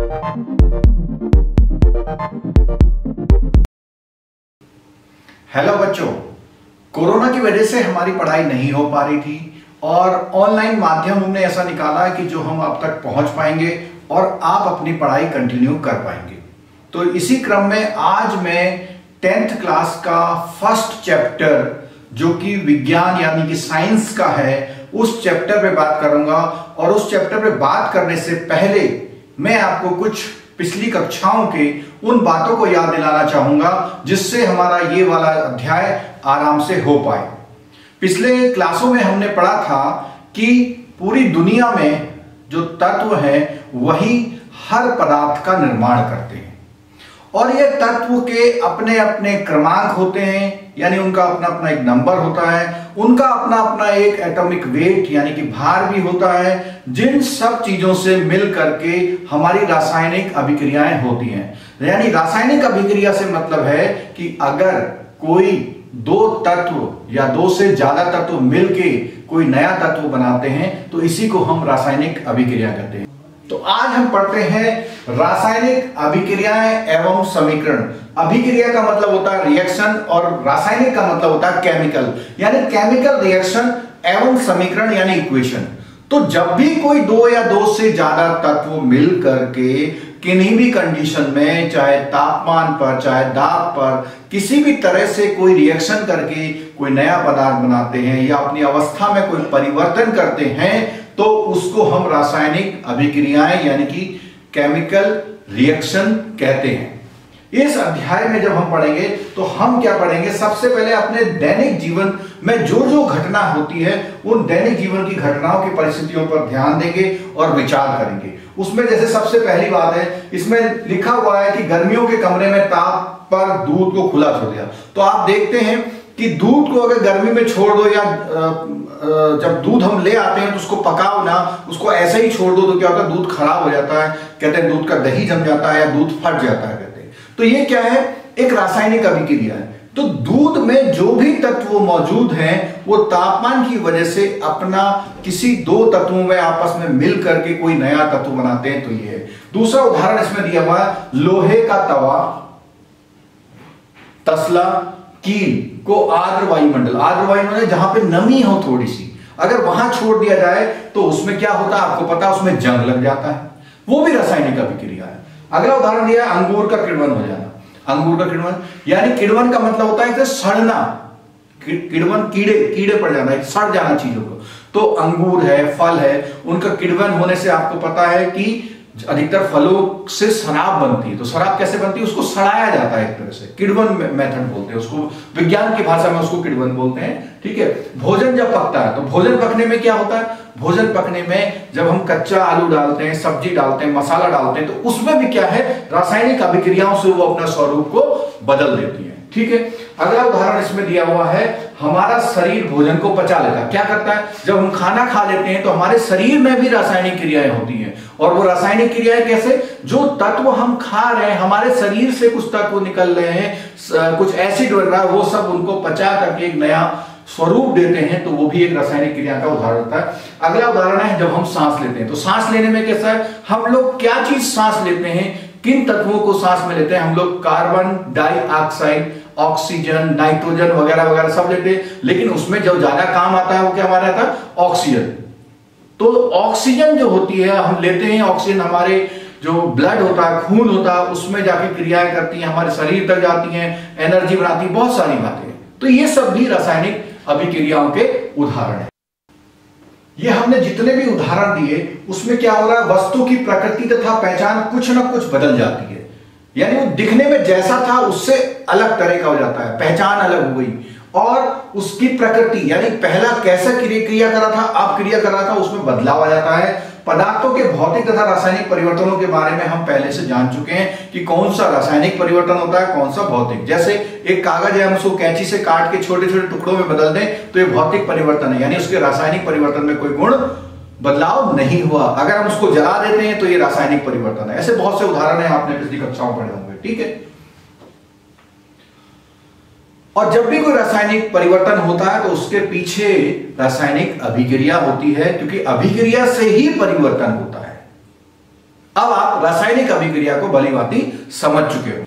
Hello बच्चों, corona की वजह से हमारी पढ़ाई नहीं हो पा रही थी और ऑनलाइन माध्यम हमने ऐसा निकाला है कि जो हम अब तक पहुंच पाएंगे और आप अपनी पढ़ाई कंटिन्यू कर पाएंगे। तो इसी क्रम में आज मैं 10th क्लास का फर्स्ट चैप्टर जो कि विज्ञान यानी कि साइंस का है, उस चैप्टर पे बात करूंगा। और उस चैप्टर पे बात करने से पहले मैं आपको कुछ पिछली कक्षाओं के उन बातों को याद दिलाना चाहूंगा जिससे हमारा ये वाला अध्याय आराम से हो पाए। पिछले क्लासों में हमने पढ़ा था कि पूरी दुनिया में जो तत्व हैं वही हर पदार्थ का निर्माण करते हैं और ये तत्व के अपने अपने क्रमांक होते हैं, यानी उनका अपना अपना एक नंबर होता है, उनका अपना अपना एक एटॉमिक वेट यानी कि भार भी होता है, जिन सब चीजों से मिल करके हमारी रासायनिक अभिक्रियाएं होती हैं। यानी रासायनिक अभिक्रिया से मतलब है कि अगर कोई दो तत्व या दो से ज्यादा तत्व मिलके कोई नया तत्व बनाते हैं तो इसी को हम रासायनिक अभिक्रिया कहते हैं। तो आज हम पढ़ते हैं रासायनिक अभिक्रियाएं एवं समीकरण। अभिक्रिया का मतलब होता है रिएक्शन और रासायनिक का मतलब होता है केमिकल, यानी केमिकल रिएक्शन एवं समीकरण यानी इक्वेशन। तो जब भी कोई दो या दो से ज्यादा तत्व मिल करके किन्हीं भी कंडीशन में, चाहे तापमान पर चाहे दाब पर, किसी भी तरह से कोई रिएक्शन करके कोई नया पदार्थ बनाते हैं या अपनी अवस्था में कोई परिवर्तन करते हैं तो उसको हम रासायनिक अभिक्रियाएं यानी कि केमिकल रिएक्शन कहते हैं। इस अध्याय में जब हम पढ़ेंगे तो हम क्या पढ़ेंगे, सबसे पहले अपने दैनिक जीवन में जो जो घटना होती है उन दैनिक जीवन की घटनाओं की परिस्थितियों पर ध्यान देंगे और विचार करेंगे। उसमें जैसे सबसे पहली बात है, इसमें लिखा हुआ है कि गर्मियों के कमरे में ताप पर दूध को खुला छोड़ दिया। तो आप देखते हैं कि दूध को अगर गर्मी में छोड़ दो या जब दूध हम ले आते हैं तो उसको पकाओ ना, उसको ऐसे ही छोड़ दो तो क्या होता है, दूध खराब हो जाता है, कहते हैं दूध का दही जम जाता है या दूध फट जाता है कहते हैं। तो ये क्या है, एक रासायनिक अभिक्रिया है। तो दूध में जो भी तत्व मौजूद हैं वो तापमान की वजह से अपना किसी दो तत्वों में आपस में मिल करके कोई नया तत्व बनाते हैं। तो ये है। दूसरा उदाहरण इसमें दिया हुआ है, लोहे का तवा, तसला, कील को आर्द्र वायुमंडल, आर्द्र वायुमंडल जहां पे नमी हो थोड़ी सी, अगर वहां छोड़ दिया जाए तो उसमें क्या होता है आपको पता, उसमें जंग लग जाता है, वो भी रासायनिक अभिक्रिया है। अगला उदाहरण दिया है, अंगूर का किण्वन हो जाना। अंगूर का किण्वन यानी किण्वन का मतलब होता है सड़ना, किण्वन कीड़े पड़ जाना, सड़ जाना चीजों को। तो अंगूर है, फल है, उनका किण्वन होने से आपको पता है कि अधिकतर फलों से शराब बनती है। तो शराब कैसे बनती है, उसको सड़ाया जाता है एक तरह से, किण्वन मेथड बोलते हैं उसको, विज्ञान की भाषा में उसको किण्वन बोलते हैं। ठीक है। भोजन जब पकता है तो भोजन पकने में क्या होता है, भोजन पकने में जब हम कच्चा आलू डालते हैं, सब्जी डालते हैं, मसाला डालते हैं तो उसमें भी क्या है, रासायनिक अभिक्रियाओं से वो अपना स्वरूप को बदल देती है। ठीक है। अगला उदाहरण इसमें दिया हुआ है, हमारा शरीर भोजन को पचा लेता है। क्या करता है, जब हम खाना खा लेते हैं तो हमारे शरीर में भी रासायनिक क्रियाएं होती हैं। और वो रासायनिक क्रियाएं कैसे, जो तत्व हम खा रहे हैं, हमारे शरीर से कुछ तत्व निकल रहे हैं, कुछ एसिड बन रहा है, वो सब उनको पचा करके एक नया स्वरूप देते हैं। तो वो भी एक रासायनिक क्रिया का उदाहरण होता है। अगला उदाहरण है, जब हम सांस लेते हैं तो सांस लेने में कैसा है, हम लोग क्या चीज सांस लेते हैं, किन तत्वों को सांस में लेते हैं हम लोग, कार्बन डाइऑक्साइड, ऑक्सीजन, नाइट्रोजन वगैरह वगैरह सब लेते हैं। लेकिन उसमें जो ज्यादा काम आता है वो क्या हमारा था, ऑक्सीजन। तो ऑक्सीजन जो होती है हम लेते हैं, ऑक्सीजन हमारे जो ब्लड होता है, खून होता है, उसमें जाके क्रियाएं करती हैं, हमारे शरीर तक जाती हैं, एनर्जी बनाती है, बहुत सारी बातें। तो ये सब भी रासायनिक अभिक्रियाओं के उदाहरण है। ये हमने जितने भी उदाहरण दिए उसमें क्या हो रहा है, वस्तु की प्रकृति तथा पहचान कुछ ना कुछ बदल जाती है। यानी वो दिखने में जैसा था उससे अलग तरह का हो जाता है, पहचान अलग हो गई। और उसकी प्रकृति यानी पहला कैसा क्रिया कर रहा था, अब क्रिया कर रहा था, उसमें बदलाव आ जाता है। पदार्थों के भौतिक तथा रासायनिक परिवर्तनों के बारे में हम पहले से जान चुके हैं कि कौन सा रासायनिक परिवर्तन होता है, कौन सा भौतिक। जैसे एक कागज है, हम उसको कैंची से काट के छोटे छोटे टुकड़ों में बदल दें तो ये भौतिक परिवर्तन है, यानी उसके रासायनिक परिवर्तन में कोई गुण बदलाव नहीं हुआ। अगर हम उसको जला देते हैं तो ये रासायनिक परिवर्तन है। ऐसे बहुत से उदाहरण है, आपने पिछली कक्षाओं में पढ़े होंगे। ठीक है। और जब भी कोई रासायनिक परिवर्तन होता है तो उसके पीछे रासायनिक अभिक्रिया होती है, क्योंकि अभिक्रिया से ही परिवर्तन होता है। अब आप रासायनिक अभिक्रिया को भलीभांति समझ चुके हो।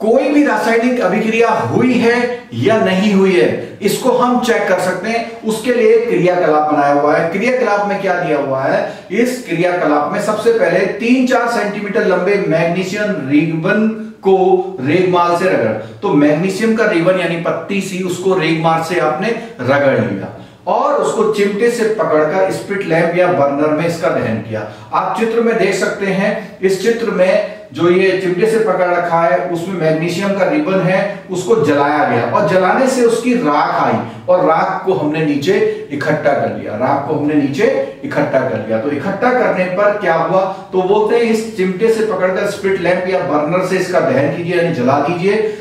कोई भी रासायनिक अभिक्रिया हुई है या नहीं हुई है, इसको हम चेक कर सकते हैं। उसके लिए एक क्रियाकलाप बनाया हुआ है। क्रियाकलाप में क्या दिया हुआ है? इस क्रियाकलाप में सबसे पहले 3-4 सेंटीमीटर लंबे मैग्नीशियम रिबन को रेगमाल से रगड़। तो मैग्नीशियम का रिबन यानी पत्ती सी, उसको रेगमाल से आपने रगड़ लिया और उसको चिमटे से पकड़कर स्पिट लैंप या बर्नर में इसका दहन किया। आप चित्र में देख सकते हैं। इस चित्र में जो ये चिमटे से पकड़ रखा है उसमें मैग्नीशियम का रिबन है, उसको जलाया गया और जलाने से उसकी राख आई और राख को हमने नीचे इकट्ठा कर लिया। राख को हमने नीचे इकट्ठा कर लिया। तो इकट्ठा करने पर क्या हुआ? तो बोलते हैं इस चिमटे से पकड़कर स्पिट लैंप या बर्नर से इसका दहन कीजिए यानी जला दीजिए।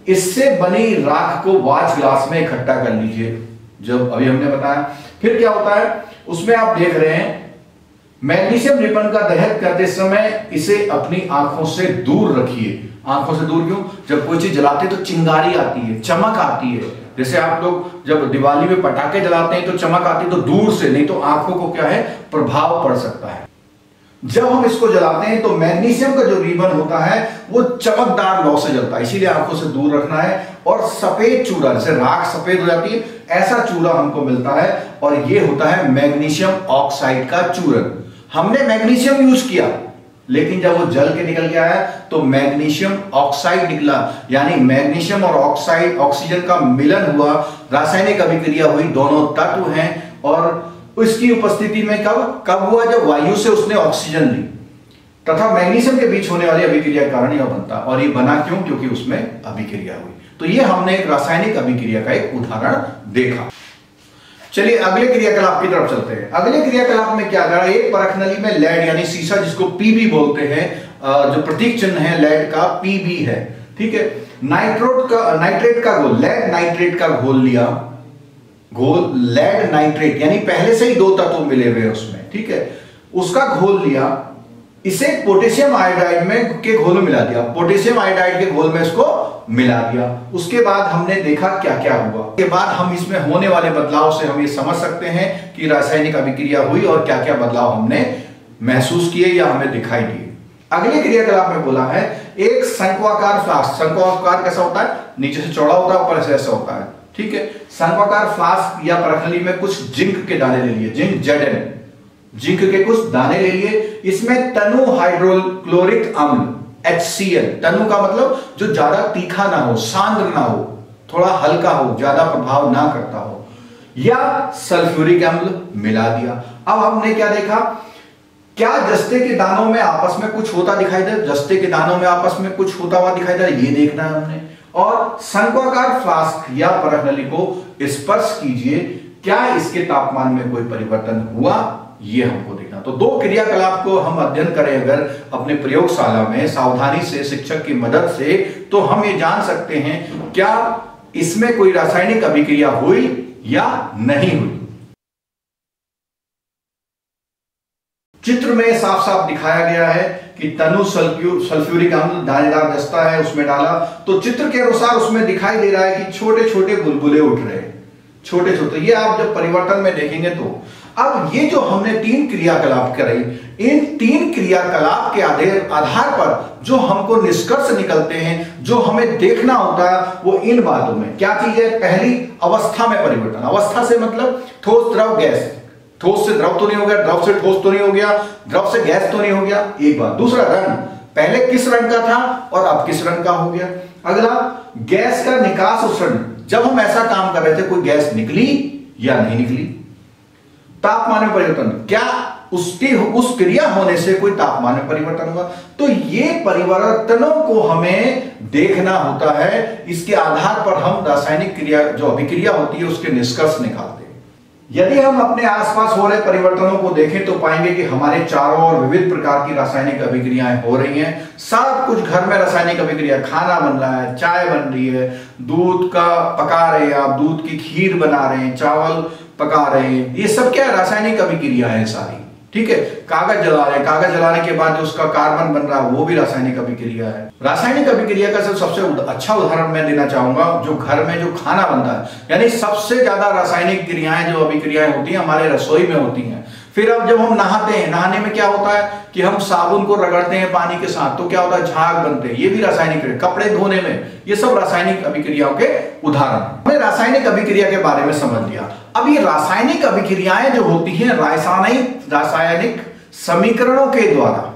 इससे बनी राख को वॉच ग्लास में इकट्ठा कर लीजिए, जो अभी हमने बताया। फिर क्या होता है उसमें आप देख रहे हैं, मैग्नीशियम रिबन का दहन करते समय इसे अपनी आंखों से दूर रखिए। आंखों से दूर क्यों? जब कोई चीज जलाते हैं तो चिंगारी आती है, चमक आती है। जैसे आप लोग जब दिवाली में पटाखे जलाते हैं तो चमक आती है, तो दूर से, नहीं तो आंखों को क्या है प्रभाव पड़ सकता है। जब हम इसको जलाते हैं तो मैग्नीशियम का जो रिबन होता है वो चमकदार लौ से जलता है, इसीलिए आंखों से दूर रखना है। और सफेद चूरा, जैसे राख सफेद हो जाती है, ऐसा चूरा हमको मिलता है और ये होता है मैग्नीशियम ऑक्साइड का चूरन। हमने मैग्नीशियम यूज किया, लेकिन जब वो जल के निकल के आया तो मैग्नीशियम ऑक्साइड निकला, यानी मैग्नीशियम और ऑक्साइड ऑक्सीजन का मिलन हुआ, रासायनिक अभिक्रिया हुई, दोनों तत्व हैं। और इसकी उपस्थिति में कब हुआ? जब वायु से उसने ऑक्सीजन ली तथा मैग्नीशियम के बीच होने वाली अभिक्रिया के कारण यह बनता। और ये बना क्यों? क्योंकि उसमें अभिक्रिया हुई। तो ये हमने एक रासायनिक अभिक्रिया का एक उदाहरण देखा। चलिए अगले क्रियाकलाप की तरफ चलते हैं। अगले क्रियाकलाप में क्या करा? एक परख नली में लेड यानी सीसा, जिसको पीबी बोलते हैं, जो प्रतीक चिन्ह है लेड का पीबी है, ठीक है। नाइट्रेट का घोल, लेड नाइट्रेट का घोल लिया। घोल लेड नाइट्रेट यानी पहले से ही 2 तत्व मिले हुए उसमें, ठीक है। उसका घोल लिया, इसे पोटेशियम आयोडाइड में के घोल में मिला दिया। पोटेशियम आयोडाइड के घोल में इसको मिला दिया। उसके बाद हमने देखा क्या क्या हुआ। उसके बाद हम इसमें होने वाले बदलाव से हम ये समझ सकते हैं कि रासायनिक अभिक्रिया हुई और क्या क्या बदलाव हमने महसूस किए या हमें दिखाई दिए। अगले क्रियाकलाप में बोला है एक शंक्वाकार फ्लास्क। शंक्वाकार कैसा होता है? नीचे से चौड़ा होता है, ऊपर से ऐसा होता है, ठीक है। शंक्वाकार फ्लास्क या परखनली में कुछ जिंक के दाने ले लिए, जिंक Zn, जिंक के कुछ दाने ले लिए। इसमें तनु हाइड्रोक्लोरिक अम्ल HCl, तनु का मतलब जो ज्यादा तीखा ना हो, सांद्र ना हो, थोड़ा हल्का हो, ज्यादा प्रभाव ना करता हो, या सल्फ्यूरिक अम्ल मिला दिया। अब हमने क्या देखा? क्या जस्ते के दानों में आपस में कुछ होता दिखाई दे? जस्ते के दानों में आपस में कुछ होता हुआ दिखाई दे, ये देखना है हमने। और शंक्वाकार फ्लास्क या परखनली को स्पर्श कीजिए, क्या इसके तापमान में कोई परिवर्तन हुआ, ये हमको देखना। तो 2 क्रियाकलाप को हम अध्ययन करें अगर अपने प्रयोगशाला में सावधानी से शिक्षक की मदद से, तो हम ये जान सकते हैं क्या इसमें कोई रासायनिक अभिक्रिया हुई या नहीं हुई। चित्र में साफ साफ दिखाया गया है कि तनु सल्फ्यूरिक अम्ल दानेदार जस्ता है, उसमें डाला, तो चित्र के अनुसार उसमें दिखाई दे रहा है कि छोटे छोटे बुलबुले उठ रहे हैं, छोटे छोटे। ये आप जब परिवर्तन में देखेंगे तो अब ये जो हमने 3 क्रियाकलाप करे, इन 3 क्रियाकलाप के आधार पर जो हमको निष्कर्ष निकलते हैं, जो हमें देखना होता है, वो इन बातों में क्या चीज है? पहली, अवस्था में परिवर्तन। अवस्था से मतलब ठोस द्रव गैस, ठोस से द्रव तो नहीं हो गया, द्रव से ठोस तो नहीं हो गया, द्रव से गैस तो नहीं हो गया, एक बात। दूसरा, रंग, पहले किस रंग का था और अब किस रंग का हो गया। अगला, गैस का निकास उत्सर्जन, जब हम ऐसा काम कर रहे थे कोई गैस निकली या नहीं निकली। तापमान में परिवर्तन, क्या उस क्रिया होने से कोई तापमान में परिवर्तन हुआ। तो ये परिवर्तनों को हमें देखना होता है, इसके आधार पर हम रासायनिक क्रिया जो अभिक्रिया होती है उसके निष्कर्ष निकालते हैं। यदि हम अपने आसपास हो रहे परिवर्तनों को देखें तो पाएंगे कि हमारे चारों ओर विविध प्रकार की रासायनिक अभिक्रियाएं हो रही हैं। सब कुछ घर में रासायनिक अभिक्रिया, खाना बन रहा है, चाय बन रही है, दूध का पका रहे हैं आप, दूध की खीर बना रहे हैं, चावल पका रहे हैं, ये सब क्या रासायनिक अभिक्रिया है सारी, ठीक है। कागज जला रहे हैं, कागज जलाने के बाद जो उसका कार्बन बन रहा है वो भी रासायनिक अभिक्रिया है। रासायनिक अभिक्रिया का सबसे अच्छा उदाहरण मैं देना चाहूंगा, जो घर में जो खाना बनता है, यानी सबसे ज्यादा रासायनिक क्रियाएं जो अभिक्रियाएं होती हैं हमारे रसोई में होती हैं। फिर अब जब हम नहाते हैं, नहाने में क्या होता है कि हम साबुन को रगड़ते हैं पानी के साथ, तो क्या होता है, झाग बनते हैं, ये भी रासायनिक क्रिया। कपड़े धोने में, ये सब रासायनिक अभिक्रियाओं के उदाहरण। हमने रासायनिक अभिक्रिया के बारे में समझ लिया। अब ये रासायनिक अभिक्रियाएं जो होती हैं रासायनिक समीकरणों के द्वारा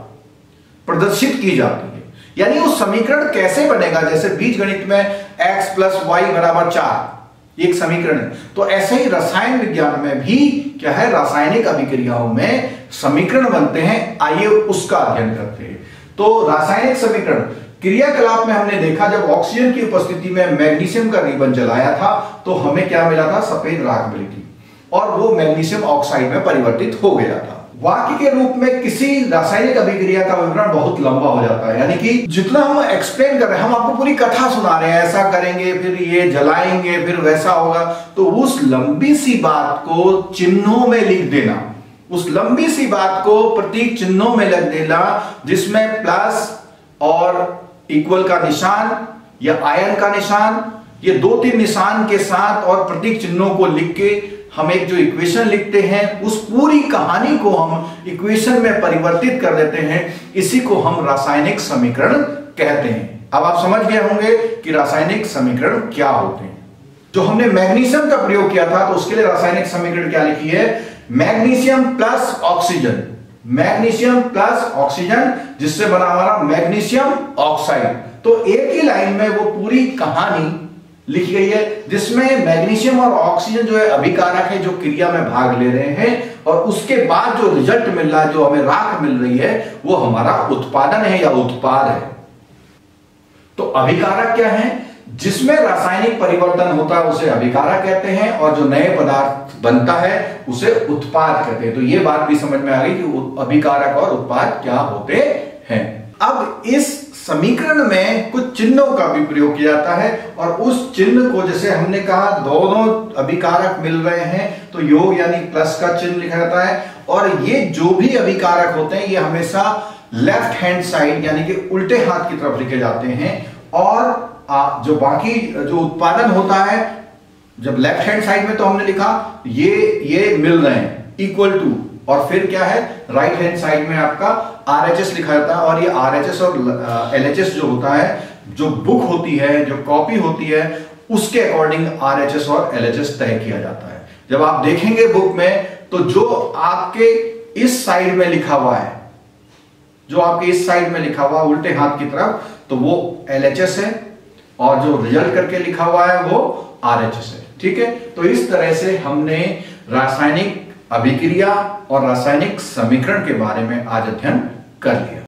प्रदर्शित की जाती है। यानी वो समीकरण कैसे बनेगा, जैसे बीजगणित में x + y = 4 एक समीकरण है, तो ऐसे ही रसायन विज्ञान में भी क्या है, रासायनिक अभिक्रियाओं में समीकरण बनते हैं। आइए उसका अध्ययन करते हैं। तो रासायनिक समीकरण क्रियाकलाप में हमने देखा, जब ऑक्सीजन की उपस्थिति में मैग्नीशियम का रिबन जलाया था तो हमें क्या मिला था, सफेद राख मिली थी और वो मैग्नीशियम ऑक्साइड में परिवर्तित हो गया था। वाक्य के रूप में किसी रासायनिक अभिक्रिया का विवरण बहुत लंबा हो जाता है, यानी कि जितना हम एक्सप्लेन कर रहे हैं, हम आपको पूरी कथा सुना रहे हैं, ऐसा करेंगे फिर ये जलाएंगे फिर वैसा होगा, तो उस लंबी सी बात को चिन्हों में लिख देना, उस लंबी सी बात को प्रतीक चिन्हों में लिख देना, जिसमें प्लस और इक्वल का निशान या आयन का निशान, ये 2-3 निशान के साथ और प्रतीक चिन्हों को लिख के हम एक जो इक्वेशन लिखते हैं, उस पूरी कहानी को हम इक्वेशन में परिवर्तित कर देते हैं। इसी को हम रासायनिक समीकरण कहते हैं। अब आप समझ गए होंगे कि रासायनिक समीकरण क्या होते हैं। जो हमने मैग्नीशियम का प्रयोग किया था, तो उसके लिए रासायनिक समीकरण क्या लिखी है, magnesium plus oxygen, magnesium plus oxygen, जिससे बना हमारा मैग्नीशियम ऑक्साइड। तो एक ही लाइन में वो पूरी कहानी लिखी गई है, जिसमें मैग्नीशियम और ऑक्सीजन जो है अभिकारक है, जो क्रिया में भाग ले रहे हैं, और उसके बाद जो रिजल्ट मिल रहा है, जो हमें राख मिल रही है, वो हमारा उत्पादन है या उत्पाद है। तो अभिकारक क्या है, जिसमें रासायनिक परिवर्तन होता है उसे अभिकारक कहते हैं, और जो नए पदार्थ बनता है उसे उत्पाद कहते हैं। तो ये बात भी समझ में आ गई कि अभिकारक और उत्पाद क्या होते हैं। अब इस समीकरण में कुछ चिन्हों का भी प्रयोग किया जाता है, और उस चिन्ह को, जैसे हमने कहा दोनों अभिकारक मिल रहे हैं तो योग यानी प्लस का चिन्ह लिखा जाता है, और ये जो भी अभिकारक होते हैं ये हमेशा लेफ्ट हैंड साइड यानी कि उल्टे हाथ की तरफ लिखे जाते हैं, और जो बाकी जो उत्पादन होता है, जब लेफ्ट हैंड साइड में तो हमने लिखा ये मिल रहे हैं इक्वल टू, और फिर क्या है, राइट हैंड साइड में आपका RHS लिखा जाता है, और ये RHS और LHS जो होता है, जो बुक होती है, जो कॉपी होती है, उसके अकॉर्डिंग RHS और LHS तय किया जाता है। जब आप देखेंगे बुक में, तो जो आपके इस साइड में लिखा हुआ है, जो आपके इस साइड में लिखा हुआ उल्टे हाथ की तरफ, तो वो LHS है, और जो रिजल्ट करके लिखा हुआ है वो RHS है। ठीक है, तो इस तरह से हमने रासायनिक अभिक्रिया और रासायनिक समीकरण के बारे में आज अध्ययन कर लिया।